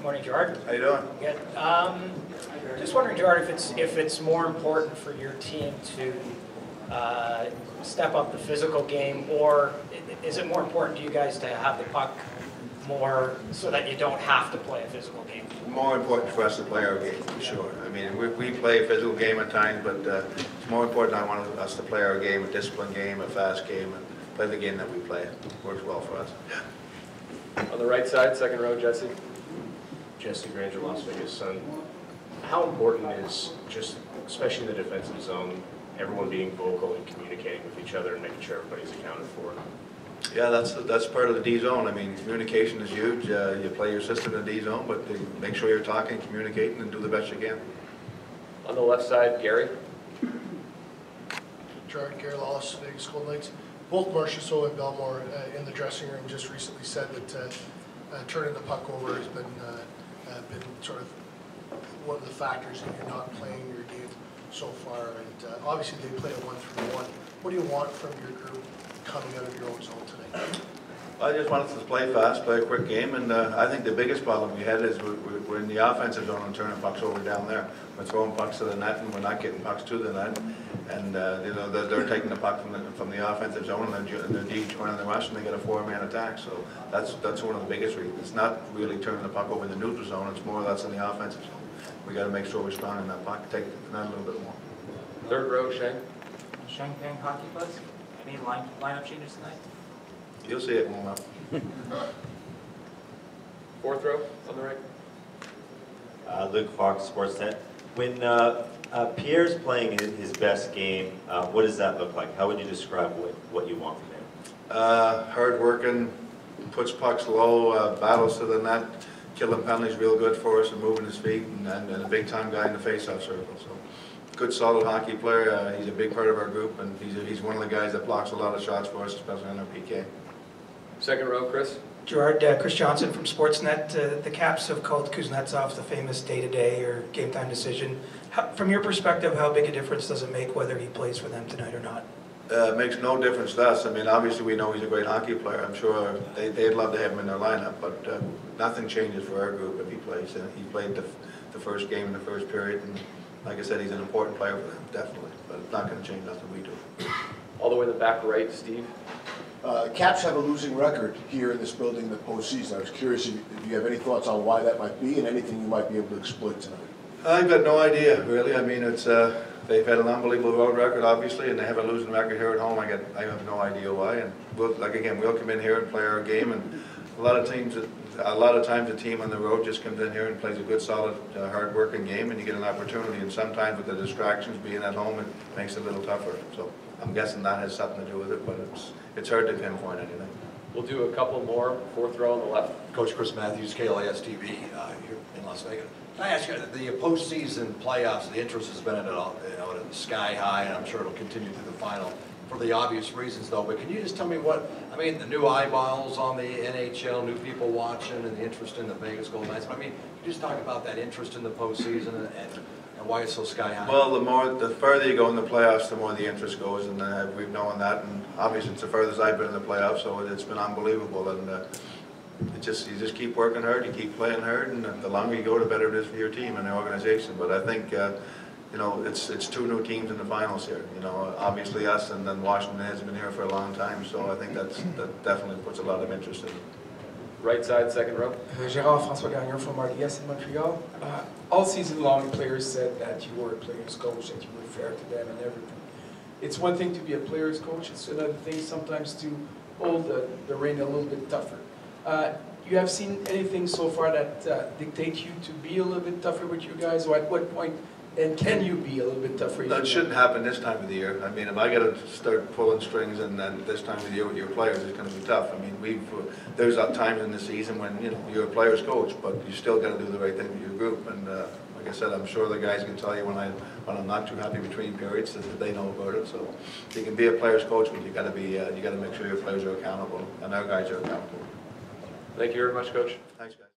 Morning, Gerard. How you doing? Good. Just wondering, Gerard, if it's more important for your team to step up the physical game, or is it more important to you guys to have the puck more so that you don't have to play a physical game? More important for us to play our game, for sure. I mean, we play a physical game at times, but it's more important I want us to play our game, a disciplined game, a fast game, and play the game that we play. It works well for us. On the right side, second row, Jesse. Jesse Granger, Las Vegas Sun. How important is just, especially in the defensive zone, everyone being vocal and communicating with each other and making sure everybody's accounted for? Yeah, that's part of the D zone. I mean, communication is huge. You play your system in the D zone, but make sure you're talking, communicating, and do the best you can. On the left side, Gary. Gerard Gallant, Las Vegas Golden Knights. Both Marchessault and Bellemare in the dressing room just recently said that turning the puck over has been sort of one of the factors in you not playing your game so far. And obviously they play a 1-3-1. What do you want from your group coming out of your own zone tonight? I just want us to play fast, play a quick game, and I think the biggest problem we had is we're in the offensive zone and turning pucks over down there. We're throwing pucks to the net, and we're not getting pucks to the net. And you know, they're taking the puck from the offensive zone, and they're D joining the rush, and they get a four-man attack. So that's one of the biggest reasons. It's not really turning the puck over in the neutral zone. It's more or less in the offensive zone. We got to make sure we're strong in that puck. Take the net a little bit more. Third row, Shane. Shane Payne Hockey Buzz. Any lineup changes tonight? You'll see it warm up. Fourth row, on the right. Luke Fox, Sportsnet. When Pierre's playing his best game, what does that look like? How would you describe what you want from him? Hard working, puts pucks low, battles to the net, killing penalties real good for us, and moving his feet, and a big time guy in the face-off circle. So, good, solid hockey player. He's a big part of our group, and he's one of the guys that blocks a lot of shots for us, especially on our PK. Second row, Chris. Gerard, Chris Johnson from Sportsnet. The Caps have called Kuznetsov the famous day-to-day or game-time decision. From your perspective, how big a difference does it make whether he plays for them tonight or not? It makes no difference to us. I mean, obviously we know he's a great hockey player. I'm sure they'd love to have him in their lineup, but nothing changes for our group if he plays. He played the first game in the first period, and like I said, he's an important player for them, definitely. But it's not going to change nothing we do. All the way in the back right, Steve. Caps have a losing record here in this building in the postseason. I was curious if you have any thoughts on why that might be and anything you might be able to exploit tonight. I've got no idea, really. I mean, it's they've had an unbelievable road record, obviously, and they have a losing record here at home. I have no idea why. And we'll come in here and play our game. And a lot of times, a team on the road just comes in here and plays a good, solid, hard-working game, and you get an opportunity. And sometimes with the distractions being at home, it makes it a little tougher. So I'm guessing that has something to do with it, but it's hard to pinpoint anything. We'll do a couple more. Fourth row on the left. Coach Chris Matthews, KLAS TV here in Las Vegas. Can I ask you, the postseason playoffs, the interest has been at a sky high, and I'm sure it'll continue through the final for the obvious reasons, though. But can you just tell me the new eyeballs on the NHL, new people watching, and the interest in the Vegas Golden Knights? I mean, can you just talk about that interest in the postseason and why it's so sky high? Well, the further you go in the playoffs, the more the interest goes, and we've known that. And obviously, it's the furthest I've been in the playoffs, so it's been unbelievable. And you just keep working hard, you keep playing hard, and the longer you go, the better it is for your team and the organization. But I think you know, it's two new teams in the finals here. You know, obviously us, and then Washington has been here for a long time. So I think that definitely puts a lot of interest in it. Right side, second row. Gerard François Gagnon from RDS in Montreal. All season long, players said that you were a player's coach, that you were fair to them and everything. It's one thing to be a player's coach. It's another thing sometimes to hold the rein a little bit tougher. You have seen anything so far that dictates you to be a little bit tougher with you guys, or at what point, and can you be a little bit tougher? That shouldn't happen this time of the year. I mean, if I got to start pulling strings and then this time of the year with your players, it's going to be tough. I mean, there's times in the season when you're a player's coach, but you still got to do the right thing with your group. And like I said, I'm sure the guys can tell you when I'm not too happy between periods that they know about it. So you can be a player's coach, but you got to make sure your players are accountable and our guys are accountable. Thank you very much, Coach. Thanks, guys.